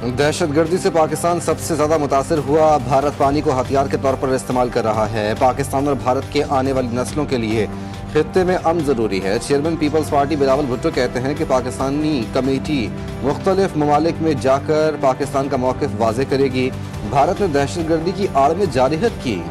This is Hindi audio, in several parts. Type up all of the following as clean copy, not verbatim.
दहशतगर्दी से पाकिस्तान सबसे ज्यादा मुतासिर हुआ। भारत पानी को हथियार के तौर पर इस्तेमाल कर रहा है। पाकिस्तान और भारत के आने वाली नस्लों के लिए खित्ते में अमन जरूरी है। Chairman peoples party Bilawal Bhutto कहते हैं कि पाकिस्तानी कमेटी मुख्तलिफ ममालिक में जाकर पाकिस्तान का मौक़िफ़ वाज़ेह करेगी। भारत ने दहशतगर्दी की आड़ में जारहत की।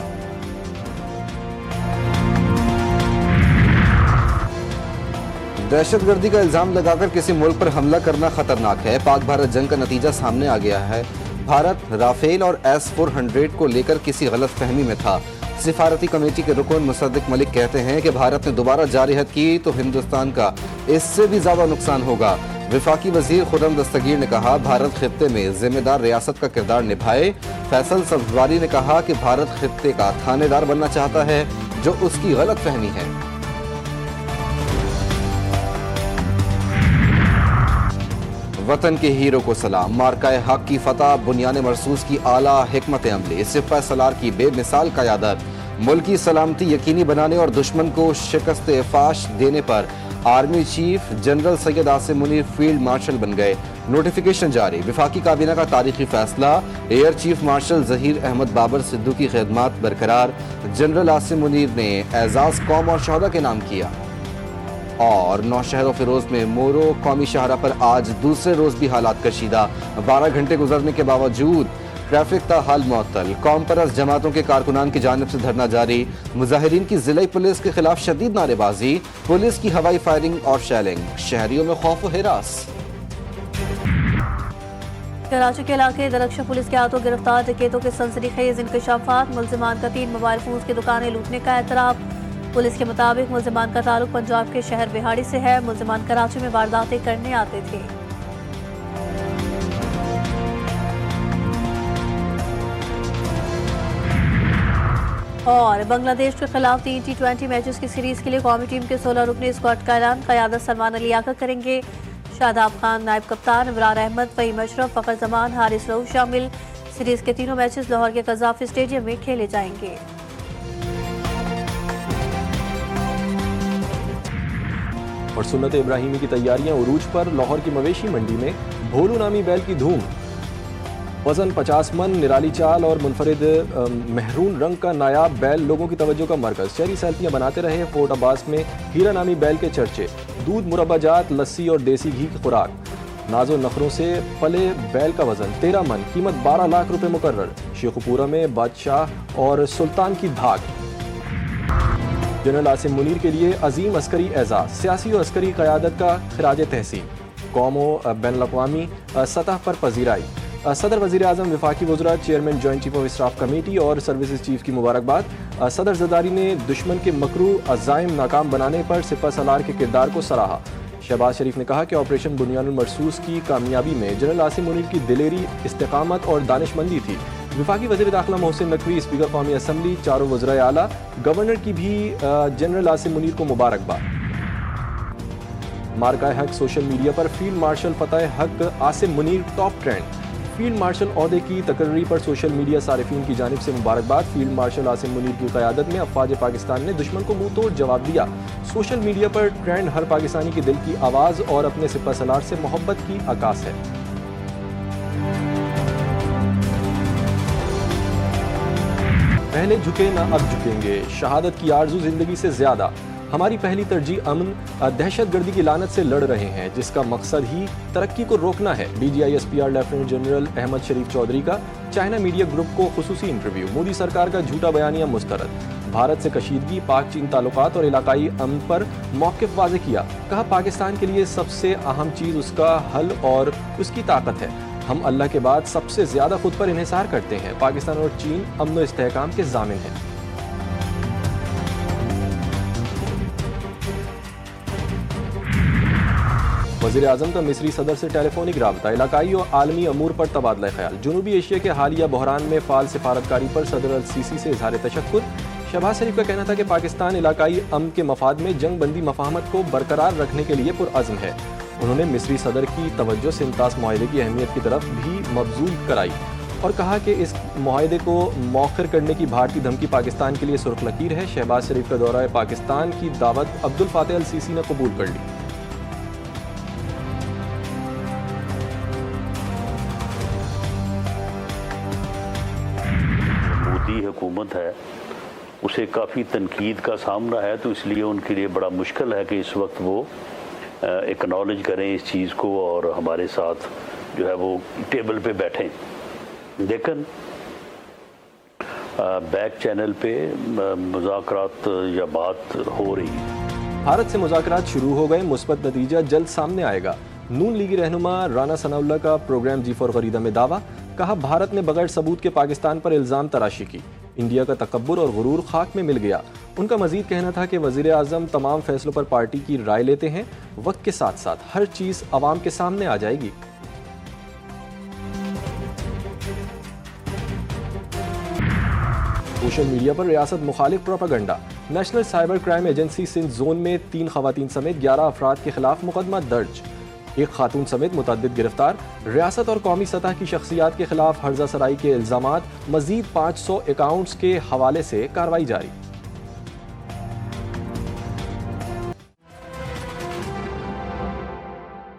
दहशतगर्दी का इल्जाम लगाकर किसी मुल्क पर हमला करना खतरनाक है। पाक भारत जंग का नतीजा सामने आ गया है। भारत राफेल और S-400 को लेकर किसी गलत फहमी में था। सिफारती कमेटी के रुकन मुसद्दिक मलिक कहते हैं कि भारत ने दोबारा जारहत की तो हिंदुस्तान का इससे भी ज्यादा नुकसान होगा। विफाकी वजीर खुर्रम दस्तगीर ने कहा, भारत खित्ते में जिम्मेदार रियासत का किरदार निभाए। फैसल सब्जवारी ने कहा कि भारत खित्ते का थानेदार बनना चाहता है, जो उसकी गलत फहमी है। वतन के हीरो को सलाम। मार्काए हक की फतह, बुनियान मरसूस की आला हिकमत अमली, सिपह सलार की बेमिसाल क़यादत, मुल्की सलामती यकीनी बनाने और दुश्मन को शिकस्त फाश देने पर army chief general Syed Asim Munir field marshal बन गए। नोटिफिकेशन जारी। विफाकी काबीना का तारीखी फैसला। Air chief marshal Zaheer Ahmed Babar Sidhu की खिदमत बरकरार। जनरल आसिम मुनीर ने एजाज कौम और शहदा के नाम किया। और नौशहर फिरोज में मोरो कौमी शाहरा पर आज दूसरे रोज भी हालात कशीदा। 12 घंटे गुजरने के बावजूद ट्रैफिक था हाल मुअत्तल। कौम परस्त जमातों के कारकुनान की जानिब से धरना जारी। मुजाहिरीन की जिला पुलिस के खिलाफ शदीद नारेबाजी। पुलिस की हवाई फायरिंग और शेलिंग। शहरियों में खौफ व हिरास। कराची के इलाके दरख्शा पुलिस के हाथों गिरफ्तार डकैतों के सनसनीखेज इंकशाफात। मुलजिमान का 3 मोबाइल फोन की दुकानें लूटने का एतराफ। पुलिस के मुताबिक मुलजिमान का ताल्लुक पंजाब के शहर बिहाड़ी से है। मुलजिमान कराची में वारदातें करने आते थे। और बांग्लादेश के खिलाफ 3 T20 मैचेस की सीरीज के लिए कौमी टीम के 16 रुकनी स्क्वाड का ऐलान। क़यादत सलमान अली आका करेंगे। शादाब खान नायब कप्तान, इमरान अहमद, फ़हीम अशरफ, फ़खर जमान, हारिस रऊफ शामिल। सीरीज के तीनों मैचेस लाहौर के कज़ाफ़ी स्टेडियम में खेले जाएंगे। और सुन्नत इब्राहिमी की तैयारियां उरूज पर। लाहौर की मवेशी मंडी में भोलू नामी बैल की धूम। वजन 50 मन, निराली चाल और मुनफरिद महरून रंग का नायाब बैल लोगों की तवज्जो का मरकज। शहरी सेल्फियां बनाते रहे। फोर्ट अब्बास में हीरा नामी बैल के चर्चे। दूध, मुरब्बाजात, लस्सी और देसी घी की खुराक। नाजो नखरों से पले बैल का वजन 13 मन, कीमत 12 लाख रुपए मुकर्रर। शेखुपुरा में बादशाह और सुल्तान की धाक। जनरल आसिम मुनीर के लिए अजीम अस्करी एजाज। सियासी और अस्करी क़यादत का खिराज तहसीन। कौमों बैनुल-अक़वामी सतह पर पजीराई। सदर वज़ीर आज़म, वफाकी वज़रा, chairman joint chief of staff committee और सर्विसेज चीफ की मुबारकबाद। सदर ज़रदारी ने दुश्मन के मकरू अज़ाइम नाकाम बनाने पर सिपह सलार के किरदार को सराहा। शहबाज शरीफ ने कहा कि ऑपरेशन बुनियानुल मरसूस की कामयाबी में जनरल आसिम मुनीर की दिलेरी, इस्तेकामत और दानिशमंदी थी। विफाकी वज़ीर दाखिला मोहसिन नकवी, स्पीकर कौमी असम्बली, चारों वज़राए आला, गवर्नर की भी जनरल आसिम मुनीर को मुबारकबाद। मार्काए हक सोशल मीडिया पर फील्ड मार्शल फतह हक Asim Munir top trend. Field marshal ओहदे की तकर्री पर सोशल मीडिया सारिफीन की जानिब से मुबारकबाद। फील्ड मार्शल आसिम मुनीर की क़यादत में अफ़वाज पाकिस्तान ने दुश्मन को मुंह तोड़ जवाब दिया। सोशल मीडिया पर ट्रेंड हर पाकिस्तानी के दिल की आवाज़ और अपने सिपह सलार से मोहब्बत की आकाश है। पहले झुके ना अब झुकेंगे। शहादत की आरज़ू ज़िंदगी से ज़्यादा। हमारी पहली तरजीह अमन, दहशतगर्दी की लानत से लड़ रहे हैं, जिसका मकसद ही तरक्की को रोकना है। DGI-SPR लेफ्टिनेंट जनरल अहमद शरीफ चौधरी का चाइना मीडिया ग्रुप को खुसूसी इंटरव्यू। मोदी सरकार का झूठा बयानिया मुस्तरद। भारत से कशीदगी, पाक चीन ताल्लुकात और इलाकाई अमन पर मौक़िफ़ वाज़ेह किया। कहा, पाकिस्तान के लिए सबसे अहम चीज़ उसका हल और उसकी ताकत है। हम अल्लाह के बाद सबसे ज़्यादा खुद पर इन्हिसार करते हैं। पाकिस्तान और चीन अमन व इस्तेहकाम के ज़ामिन हैं। वज़ीर आज़म का मिस्री सदर से टेलीफोनिक राबता। इलाकाई और आलमी अमूर पर तबादला ख्याल। जनूबी एशिया के हालिया बहरान में फ़ाल सिफारतकारी पर सदर अल-सीसी से इज़हार तशक्कुर। शहबाज शरीफ का कहना था कि पाकिस्तान इलाकाई अमन के मफाद में जंग बंदी मफाहमत को बरकरार रखने के लिए पुरअज़्म है। उन्होंने मिस्री सदर की तवज्जो सिंतास माहदे की अहमियत की तरफ भी मबजूल कराई और कहा कि इस माहदे को मौखर करने की भारतीय धमकी पाकिस्तान के लिए सुर्ख लकीर है। शहबाज शरीफ का दौरा पाकिस्तान की दावत अब्दुल फातह अल सीसी ने कबूल कर ली। मोदी हुकूमत है उसे काफ़ी तनकीद का सामना है, तो इसलिए उनके लिए बड़ा मुश्किल है कि इस वक्त वो एक्नॉलेज करें इस चीज़ को और हमारे साथ जो है वो टेबल पे बैठें। लेकिन बैक चैनल पे मुज़ाकरात या बात हो रही है। भारत से मुज़ाकरात शुरू हो गए, मुस्बत नतीजा जल्द सामने आएगा। नून लीगी रहनुमा राना सनाउल्लाह का प्रोग्राम G4 गरीदा में दावा, कहा भारत ने बगैर सबूत के पाकिस्तान पर इल्ज़ाम तराशी की, इंडिया का तकब्बुर और गुरूर खाक में मिल गया। उनका मजीद कहना था कि वज़ीर आज़म तमाम फैसलों पर पार्टी की राय लेते हैं, वक्त के साथ साथ हर चीज़ अवाम के सामने आ जाएगी। सोशल मीडिया पर रियासत मुखालिफ propaganda. National cyber crime agency Sindh zone में 3 खवातीन समेत 11 अफराद के खिलाफ मुकदमा दर्ज, एक खातून समेत मुतअद्दिद गिरफ्तार। रियासत और कौमी सतह की शख्सियात के खिलाफ हर्जा सराई के इल्जामात, मजीद 500 अकाउंट्स के हवाले से कार्रवाई जारी।